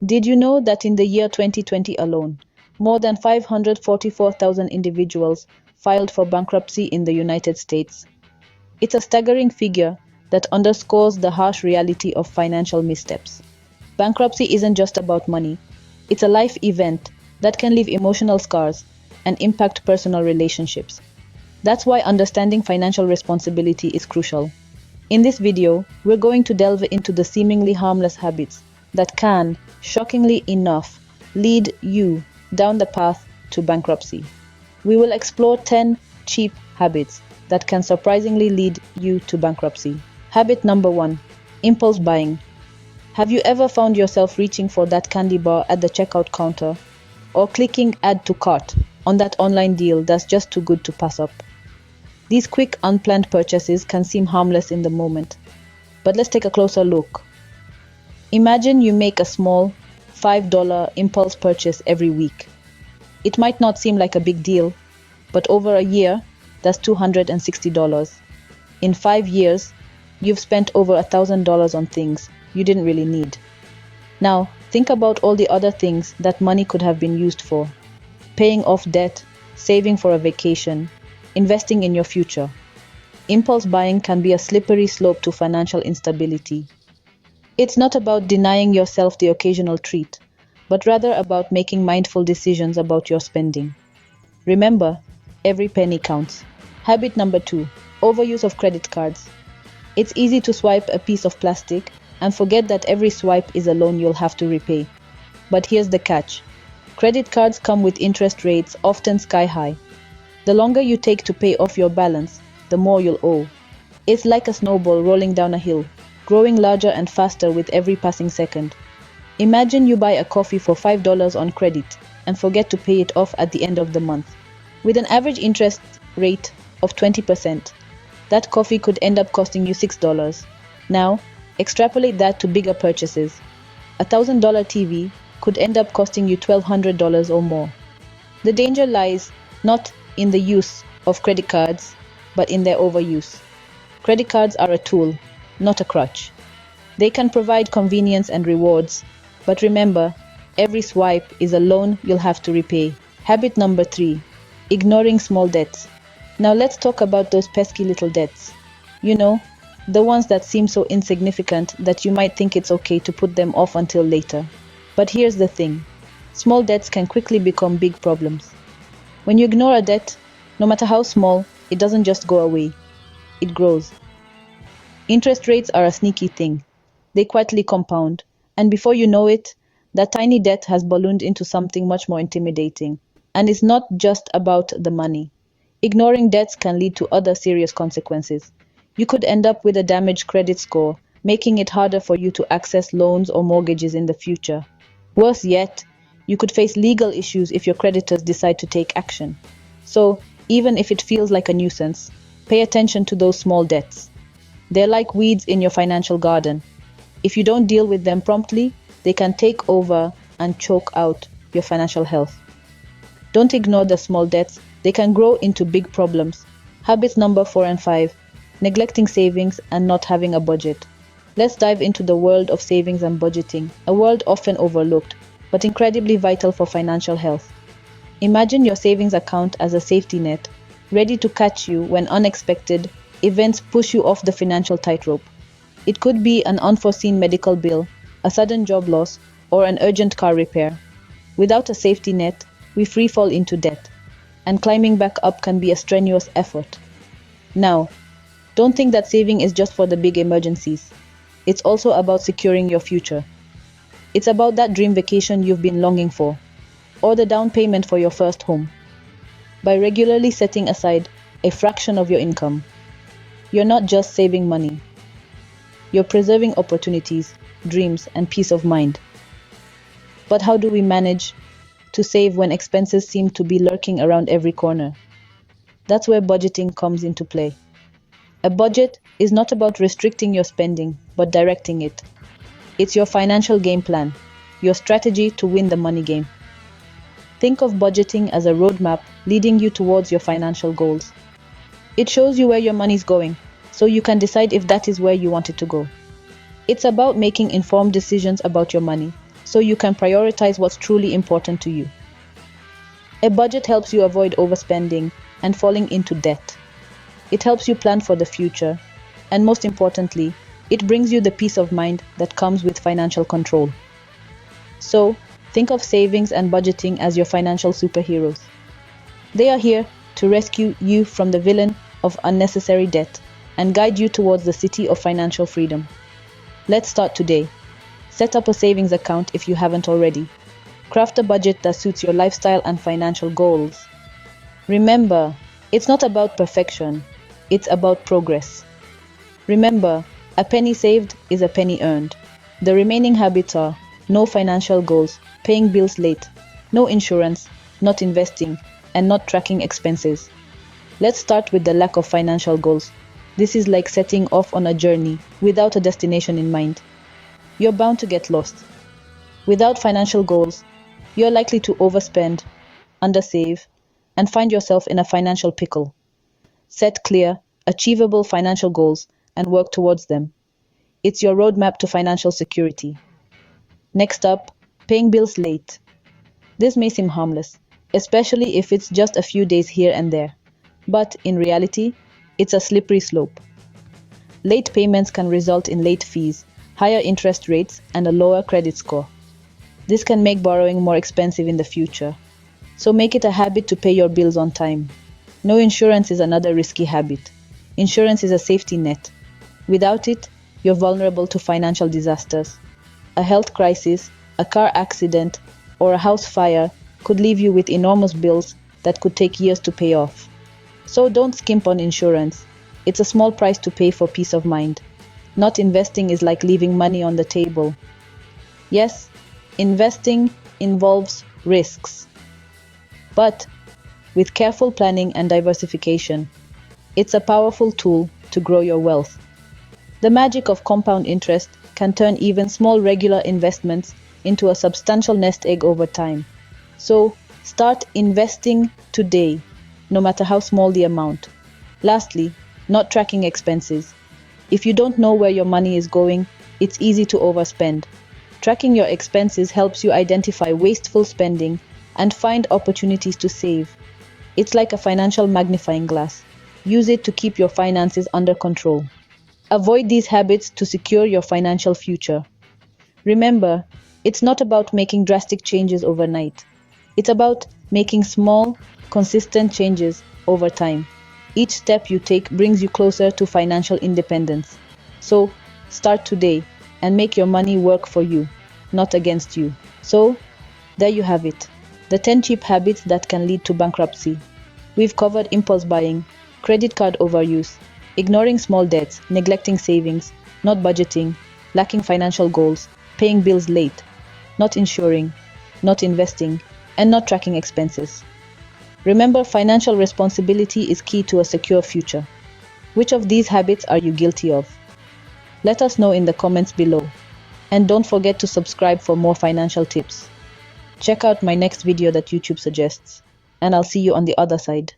Did you know that in the year 2020 alone, more than 544,000 individuals filed for bankruptcy in the United States? It's a staggering figure that underscores the harsh reality of financial missteps. Bankruptcy isn't just about money, it's a life event that can leave emotional scars and impact personal relationships. That's why understanding financial responsibility is crucial. In this video, we're going to delve into the seemingly harmless habits that can, shockingly enough, lead you down the path to bankruptcy. We will explore 10 cheap habits that can surprisingly lead you to bankruptcy. Habit number 1: impulse buying. Have you ever found yourself reaching for that candy bar at the checkout counter or clicking add to cart on that online deal that's just too good to pass up? These quick, unplanned purchases can seem harmless in the moment, but let's take a closer look. Imagine you make a small $5 impulse purchase every week. It might not seem like a big deal, but over a year, that's $260. In 5 years, you've spent over $1,000 on things you didn't really need. Now, think about all the other things that money could have been used for: paying off debt, saving for a vacation, investing in your future. Impulse buying can be a slippery slope to financial instability. It's not about denying yourself the occasional treat, but rather about making mindful decisions about your spending. Remember, every penny counts. Habit number 2: overuse of credit cards. It's easy to swipe a piece of plastic and forget that every swipe is a loan you'll have to repay. But here's the catch: credit cards come with interest rates often sky high. The longer you take to pay off your balance, the more you'll owe. It's like a snowball rolling down a hill, growing larger and faster with every passing second. Imagine you buy a coffee for $5 on credit and forget to pay it off at the end of the month. With an average interest rate of 20%, that coffee could end up costing you $6. Now, extrapolate that to bigger purchases. A $1,000 TV could end up costing you $1,200 or more. The danger lies not in the use of credit cards, but in their overuse. Credit cards are a tool, not a crutch. They can provide convenience and rewards, but remember, every swipe is a loan you'll have to repay. Habit number 3: ignoring small debts. Now let's talk about those pesky little debts. You know, the ones that seem so insignificant that you might think it's okay to put them off until later. But here's the thing: small debts can quickly become big problems. When you ignore a debt, no matter how small, it doesn't just go away, it grows. Interest rates are a sneaky thing. They quietly compound, and before you know it, that tiny debt has ballooned into something much more intimidating. And it's not just about the money. Ignoring debts can lead to other serious consequences. You could end up with a damaged credit score, making it harder for you to access loans or mortgages in the future. Worse yet, you could face legal issues if your creditors decide to take action. So, even if it feels like a nuisance, pay attention to those small debts. They're like weeds in your financial garden. If you don't deal with them promptly, they can take over and choke out your financial health. Don't ignore the small debts, they can grow into big problems. Habits number 4 and 5: neglecting savings and not having a budget. Let's dive into the world of savings and budgeting, a world often overlooked, but incredibly vital for financial health. Imagine your savings account as a safety net, ready to catch you when unexpected events push you off the financial tightrope. It could be an unforeseen medical bill, a sudden job loss, or an urgent car repair. Without a safety net, we free fall into debt, and climbing back up can be a strenuous effort. Now, don't think that saving is just for the big emergencies. It's also about securing your future. It's about that dream vacation you've been longing for, or the down payment for your first home. By regularly setting aside a fraction of your income, you're not just saving money. You're preserving opportunities, dreams, and peace of mind. But how do we manage to save when expenses seem to be lurking around every corner? That's where budgeting comes into play. A budget is not about restricting your spending, but directing it. It's your financial game plan, your strategy to win the money game. Think of budgeting as a roadmap leading you towards your financial goals. It shows you where your money's going, so you can decide if that is where you want it to go. It's about making informed decisions about your money, so you can prioritize what's truly important to you. A budget helps you avoid overspending and falling into debt. It helps you plan for the future, and most importantly, it brings you the peace of mind that comes with financial control. So, think of savings and budgeting as your financial superheroes. They are here to rescue you from the villain of unnecessary debt and guide you towards the city of financial freedom. Let's start today. Set up a savings account if you haven't already. Craft a budget that suits your lifestyle and financial goals. Remember, it's not about perfection, it's about progress. Remember, a penny saved is a penny earned. The remaining habits are no financial goals, paying bills late, no insurance, not investing, and not tracking expenses. Let's start with the lack of financial goals. This is like setting off on a journey without a destination in mind. You're bound to get lost. Without financial goals, you're likely to overspend, undersave, and find yourself in a financial pickle. Set clear, achievable financial goals and work towards them. It's your roadmap to financial security. Next up, paying bills late. This may seem harmless, especially if it's just a few days here and there. But in reality, it's a slippery slope. Late payments can result in late fees, higher interest rates, and a lower credit score. This can make borrowing more expensive in the future. So make it a habit to pay your bills on time. No insurance is another risky habit. Insurance is a safety net. Without it, you're vulnerable to financial disasters. A health crisis, a car accident, or a house fire could leave you with enormous bills that could take years to pay off. So don't skimp on insurance. It's a small price to pay for peace of mind. Not investing is like leaving money on the table. Yes, investing involves risks. But with careful planning and diversification, it's a powerful tool to grow your wealth. The magic of compound interest can turn even small regular investments into a substantial nest egg over time. So start investing today, no matter how small the amount. Lastly, not tracking expenses. If you don't know where your money is going, it's easy to overspend. Tracking your expenses helps you identify wasteful spending and find opportunities to save. It's like a financial magnifying glass. Use it to keep your finances under control. Avoid these habits to secure your financial future. Remember, it's not about making drastic changes overnight. It's about making small, consistent changes over time. Each step you take brings you closer to financial independence. So, start today and make your money work for you, not against you. So, there you have it. The 10 cheap habits that can lead to bankruptcy. We've covered impulse buying, credit card overuse, ignoring small debts, neglecting savings, not budgeting, lacking financial goals, paying bills late, not insuring, not investing, and not tracking expenses. Remember, financial responsibility is key to a secure future. Which of these habits are you guilty of? Let us know in the comments below. And don't forget to subscribe for more financial tips. Check out my next video that YouTube suggests, and I'll see you on the other side.